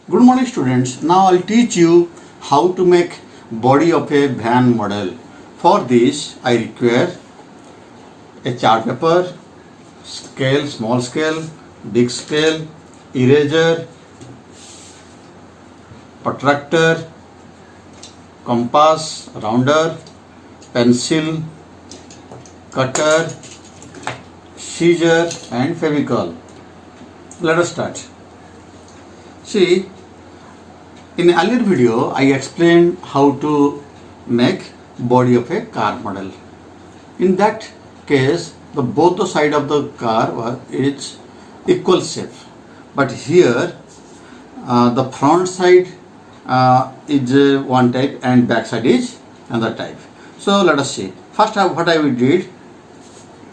Good morning students. Now I'll teach you how to make body of a van model. For this I require a chart paper, scale, small scale, big scale, eraser, protractor, compass, rounder, pencil, cutter, scissor and Fevicol. Let us start. See, in an earlier video, I explained how to make body of a car model. In that case, both the side of the car is equal shape. But here, the front side is one type and back side is another type. So let us see. First, what I did,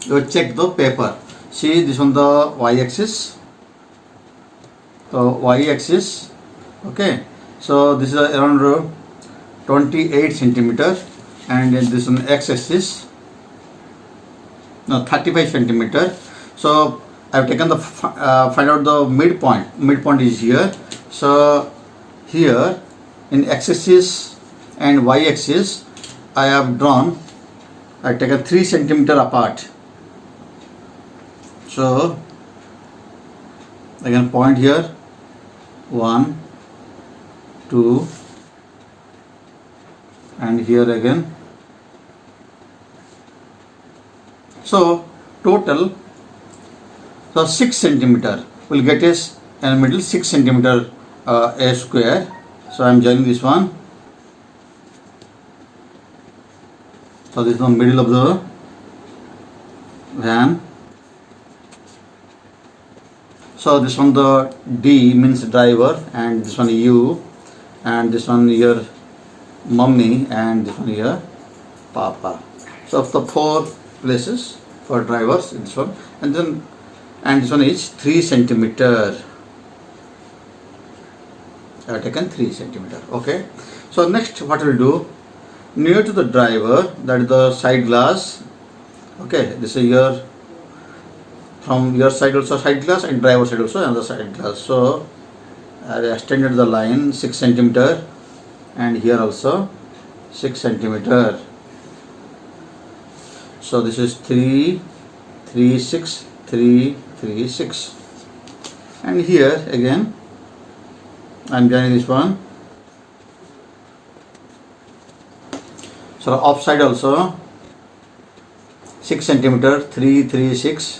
you check the paper. See, this on the y-axis. So y-axis, okay. So this is around 28 centimeter, and this one x-axis, no 35 centimeter. So I have taken the find out the midpoint. Midpoint is here. So here in x-axis and y-axis, I have drawn. I take a 3 centimeter apart. So I can point here. 1, 2, and here again. So total, so 6 centimeter will get us in the middle 6 centimeter a square. So I am joining this one. So this is the middle of the van. So this one the D means driver, and this one U, and this one here mummy, and this one here papa. So of the 4 places for drivers, this one, and this one is 3 centimeter. I have taken 3 centimeter. Okay. So next what we will do, near to the driver, that is the side glass. Okay, this is here. From your side also side glass, and driver side also another side glass. So I extended the line 6 centimeter, and here also 6 centimeter. So this is 3, 3, 6, 3, 3, 6. And here again I am joining this one. So offside also 6 centimeter, 3, 3, 6.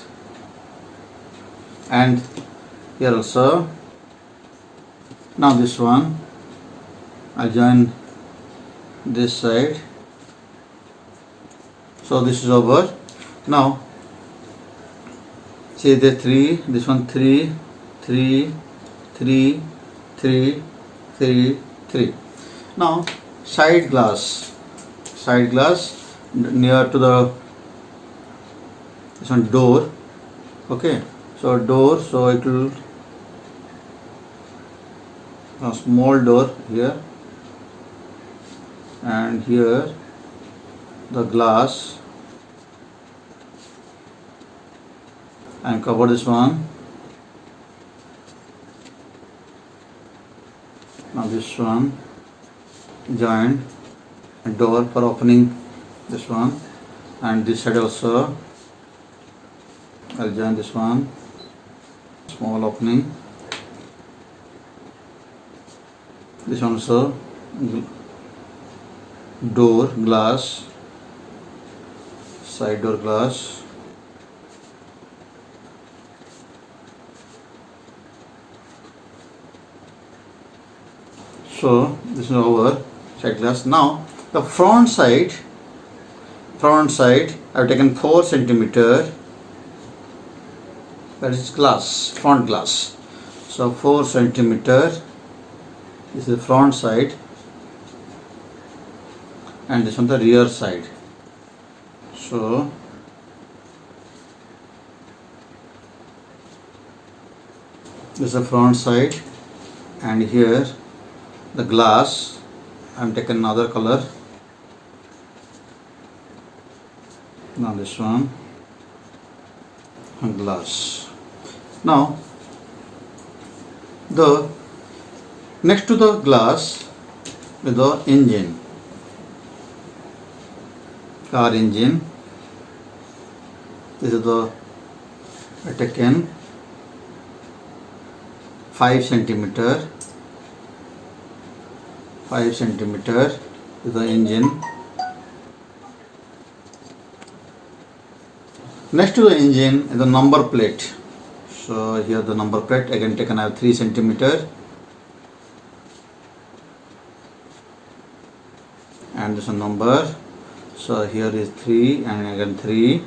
And here also. Now this one I'll join this side. So this is over. Now see the 3, this one 3, 3, 3, 3, 3, 3. Now side glass near to the this one door. Okay. So door, so it will a small door here, and here the glass, and cover this one. Now this one joined door for opening this one, and this side also I'll join this one. Small opening. This one also door glass, side door glass. So this is over side glass. Now the front side I have taken 4 centimeter. That is glass, front glass. So 4 centimeter is the front side, and this one the rear side. So this is the front side, and here the glass I am taken another color. Now this one glass. Now the Next to the glass with the engine, car engine. This is the taken 5 centimeter is the engine. Next to the engine is the number plate. So here the number plate again taken as 3 centimeter, and this is a number. So here is 3 and again 3.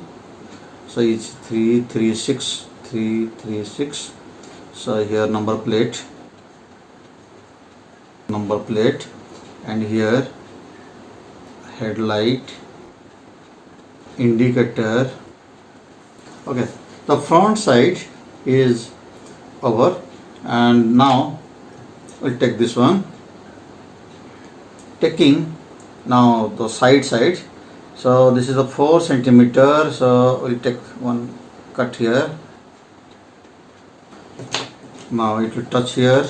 So it's 336. So here number plate, and here headlight, indicator. Okay, the front side is over, and now we'll take this one. Taking now the side. So this is a 4 centimeter. So we'll take one cut here. Now it will touch here,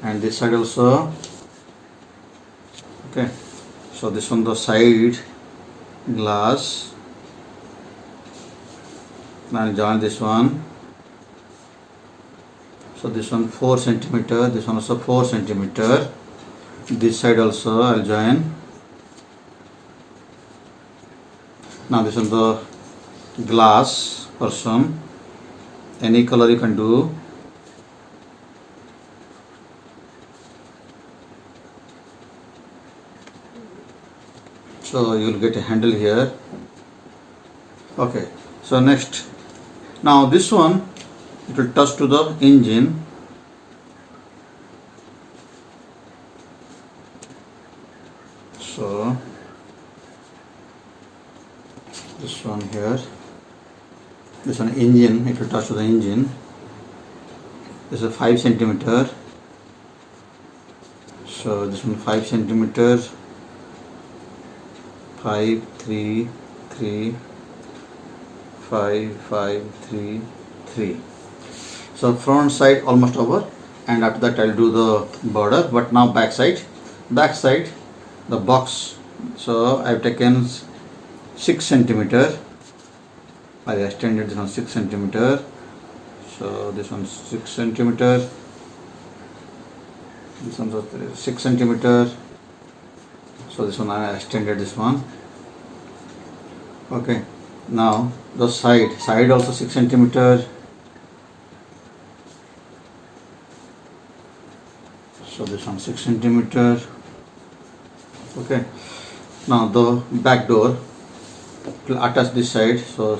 and this side also. Okay, so this one the side glass. Now I'll join this one. So this one 4 centimeter, this one also 4 centimeter. This side also I'll join. Now this one the glass person. Any color you can do. So you will get a handle here. Okay, so next, now this one it will touch to the engine. So this one here, this one engine, it will touch to the engine. This is 5 centimeter. So this one 5 centimeter, 5, 3, 3, 5, 5, 3, 3. So front side almost over, and after that I'll do the border. But now back side, the box. So I've taken 6 centimeter. I extended this one 6 centimeter. So this one 6 centimeter. This one 6 centimeter. So this one I extended this one. Okay. Now the side also 6 centimeter. So this one 6 centimeter. Okay. Now the back door will attach this side. So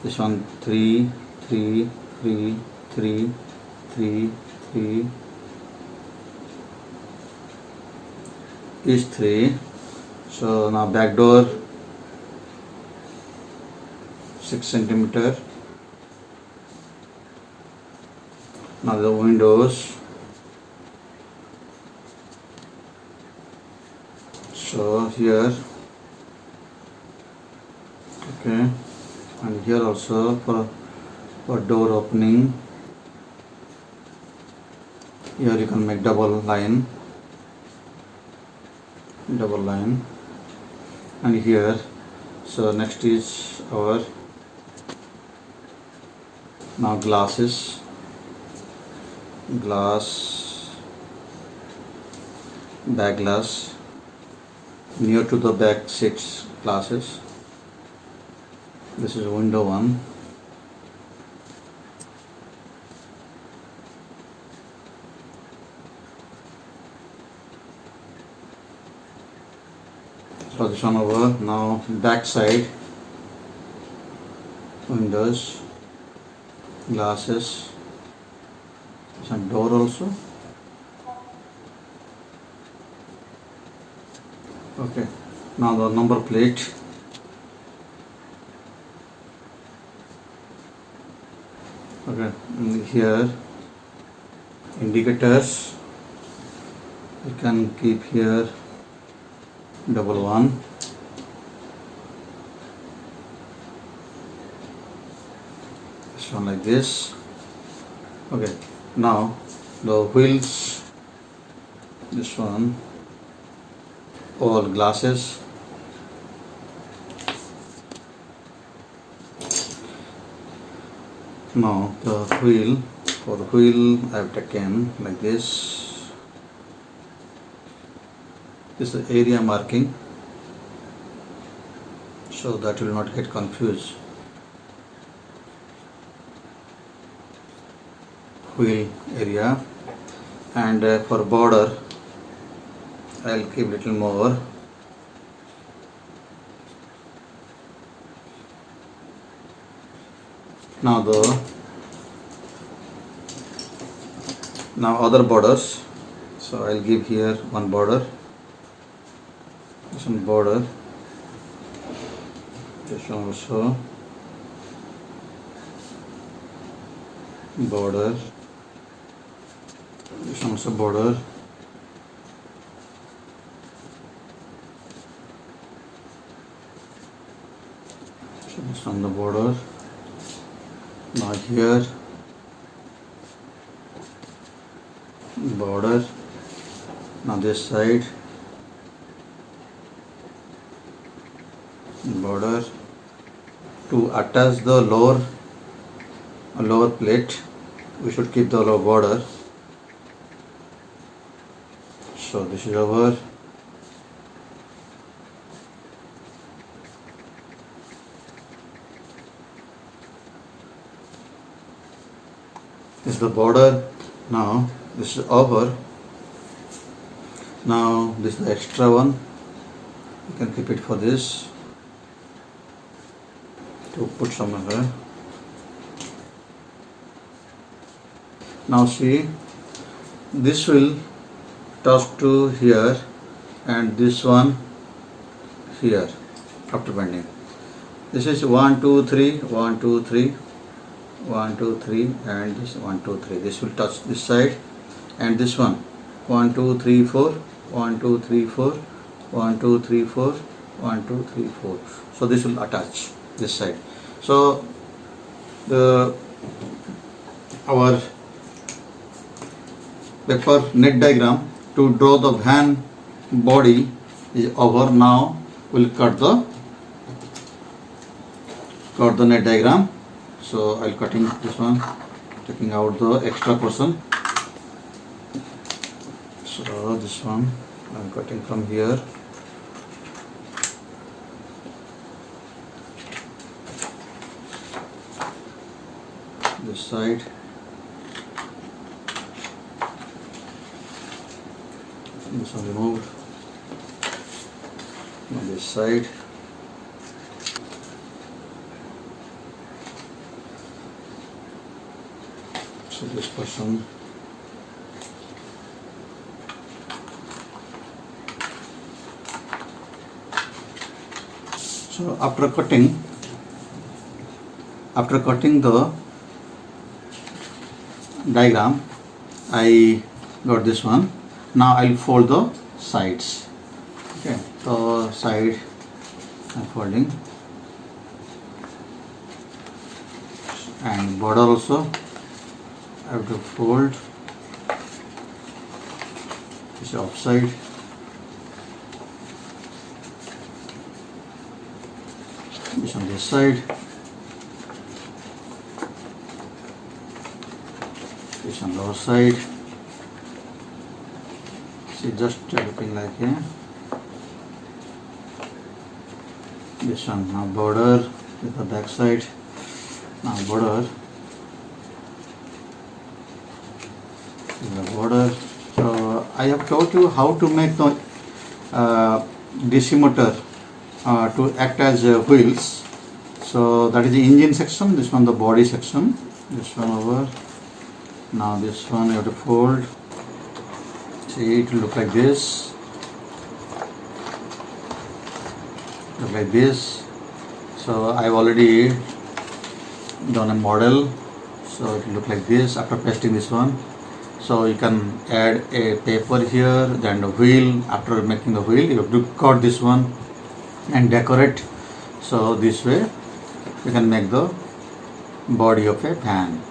this one 3, 3, 3, 3, 3, 3 is 3. So now back door 6 centimeter. Now the windows. So here, okay, and here also for door opening. Here you can make double line, and here. So next is our now glass, back glass, near to the back 6 glasses. This is window 1. So this one over. Now back side, windows, glasses, some door also. Okay, now the number plate. Okay, and here indicators, you can keep here 11. This one like this. Okay, now the wheels, this one, all glasses, now the wheel, for the wheel I have taken like this is the area marking, so that will not get confused. Wheel area, and for border I'll keep little more. Now other borders, so I'll give here one border, this one border, this one also border, this one also border, so this one the border. Now here border, now this side border. To attach the lower plate, we should keep the lower border. So this is our this is the border. Now this is over. Now this is the extra one, you can keep it for this to put somewhere. Now see, this will touch to here and this one here after bending. This is 1 2 3 1 2 3 1 2 3 and this 1 2 3. This will touch this side, and this one 1 2 3 4 1 2 3 4 1 2 3 4 1 2 3 4. So this will attach this side. So our paper net diagram to draw the van body is over. Now we'll cut the net diagram. So I'll cutting this one, taking out the extra portion. So this one I'm cutting from here. This side. This one removed. On this side. So this person. So after cutting the diagram, I got this one. Now I'll fold the sides. Okay, the side I'm folding, and border also I have to fold. This is offside. This on this side. This on the other side. See, just looking like here. This one now border with the back side. Now border. The border. So I have taught you how to make the DC motor to act as wheels. So that is the engine section. This one the body section. This one over. Now this one you have to fold. See, it will look like this. Look like this. So I've already done a model. So it will look like this after pasting this one. So you can add a paper here, then the wheel. After making the wheel, you have to cut this one and decorate. So this way you can make the body of a van.